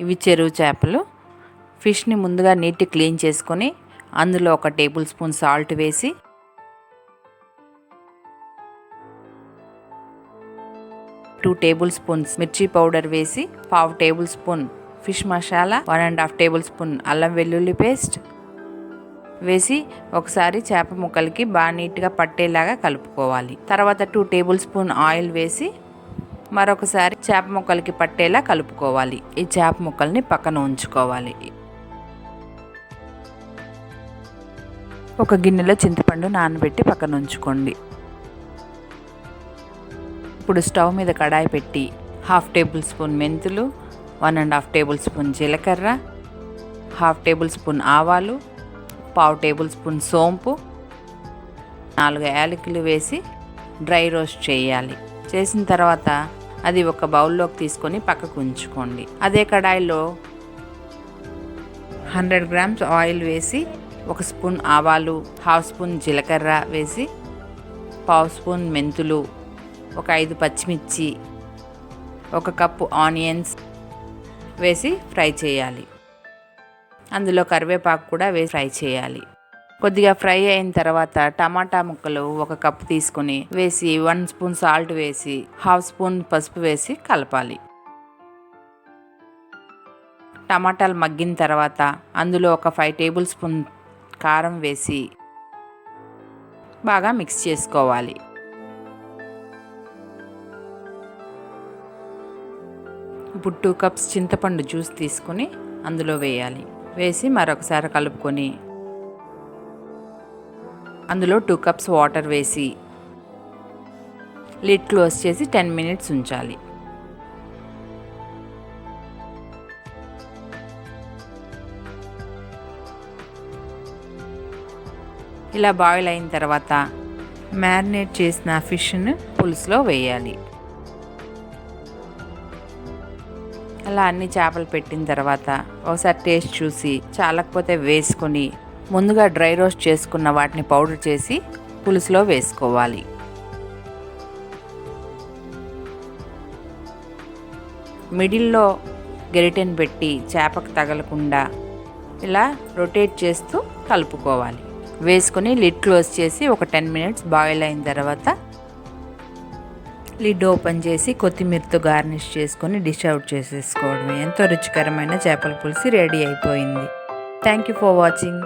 ఇవి చెరువు చేపలు. ఫిష్ని ముందుగా నీట్గా క్లీన్ చేసుకొని అందులో 1 టేబుల్ స్పూన్ సాల్ట్ వేసి, 2 టేబుల్ స్పూన్స్ మిర్చి పౌడర్ వేసి, 1/2 table spoon fish masala, 1.5 table spoon అల్లం వెల్లుల్లి పేస్ట్ వేసి ఒకసారి చేప ముక్కలకి బాగా నీట్గా పట్టేలాగా కలుపుకోవాలి. తర్వాత 2 టేబుల్ స్పూన్ ఆయిల్ వేసి మరొకసారి చేప ముక్కలకి పట్టేలా కలుపుకోవాలి. ఈ చేప ముక్కల్ని పక్కన ఉంచుకోవాలి. ఒక గిన్నెలో చింతపండు నానబెట్టి పక్కన ఉంచుకోండి. ఇప్పుడు స్టవ్ మీద కడాయి పెట్టి 1/2 టేబుల్ స్పూన్ మెంతులు, 1.5 టేబుల్ స్పూన్ జీలకర్ర, 1/2 టేబుల్ స్పూన్ ఆవాలు, 1/2 టేబుల్ స్పూన్ సోంపు, 4 యాలకులు వేసి డ్రై రోస్ట్ చేయాలి. చేసిన తర్వాత అది ఒక బౌల్లోకి తీసుకొని పక్కకు ఉంచుకోండి. అదే కడాయిలో 100 గ్రామ్స్ ఆయిల్ వేసి 1 స్పూన్ ఆవాలు, 1/2 స్పూన్ జీలకర్ర వేసి, 1/2 స్పూన్ మెంతులు, ఒక 5 పచ్చిమిర్చి, 1 కప్పు ఆనియన్స్ వేసి ఫ్రై చేయాలి. అందులో కరివేపాకు కూడా వేసి ఫ్రై చేయాలి. కొద్దిగా ఫ్రై అయిన తర్వాత టమాటా ముక్కలు 1 కప్పు తీసుకొని వేసి 1 స్పూన్ సాల్ట్ వేసి 1/2 స్పూన్ పసుపు వేసి కలపాలి. టమాటాలు మగ్గిన తర్వాత అందులో ఒక 5 టేబుల్ స్పూన్ కారం వేసి బాగా మిక్స్ చేసుకోవాలి. ఇప్పుడు 2 కప్స్ చింతపండు జ్యూస్ తీసుకొని అందులో వేయాలి. వేసి మరొకసారి కలుపుకొని అందులో 2 కప్స్ వాటర్ వేసి లిడ్ క్లోజ్ చేసి 10 మినిట్స్ ఉంచాలి. ఇలా బాయిల్ అయిన తర్వాత మ్యారినేట్ చేసిన ఫిష్ను పులుసులో వేయాలి. అలా అన్ని చేపలు పెట్టిన తర్వాత ఒకసారి టేస్ట్ చూసి చాలకపోతే వేసుకొని ముందుగా డ్రై రోస్ట్ చేసుకున్న వాటిని పౌడర్ చేసి పులుసులో వేసుకోవాలి. మిడిల్లో గరిటెను పెట్టి చేపకు తగలకుండా ఇలా రొటేట్ చేస్తూ కలుపుకోవాలి. వేసుకొని లిడ్ క్లోజ్ చేసి ఒక 10 మినిట్స్ బాయిల్ అయిన తర్వాత లిడ్ ఓపెన్ చేసి కొత్తిమీరతో గార్నిష్ చేసుకొని డిష్ అవుట్ చేసేసుకోవడమే. ఎంతో రుచికరమైన చేపల పులుసు రెడీ అయిపోయింది. Thank you for watching.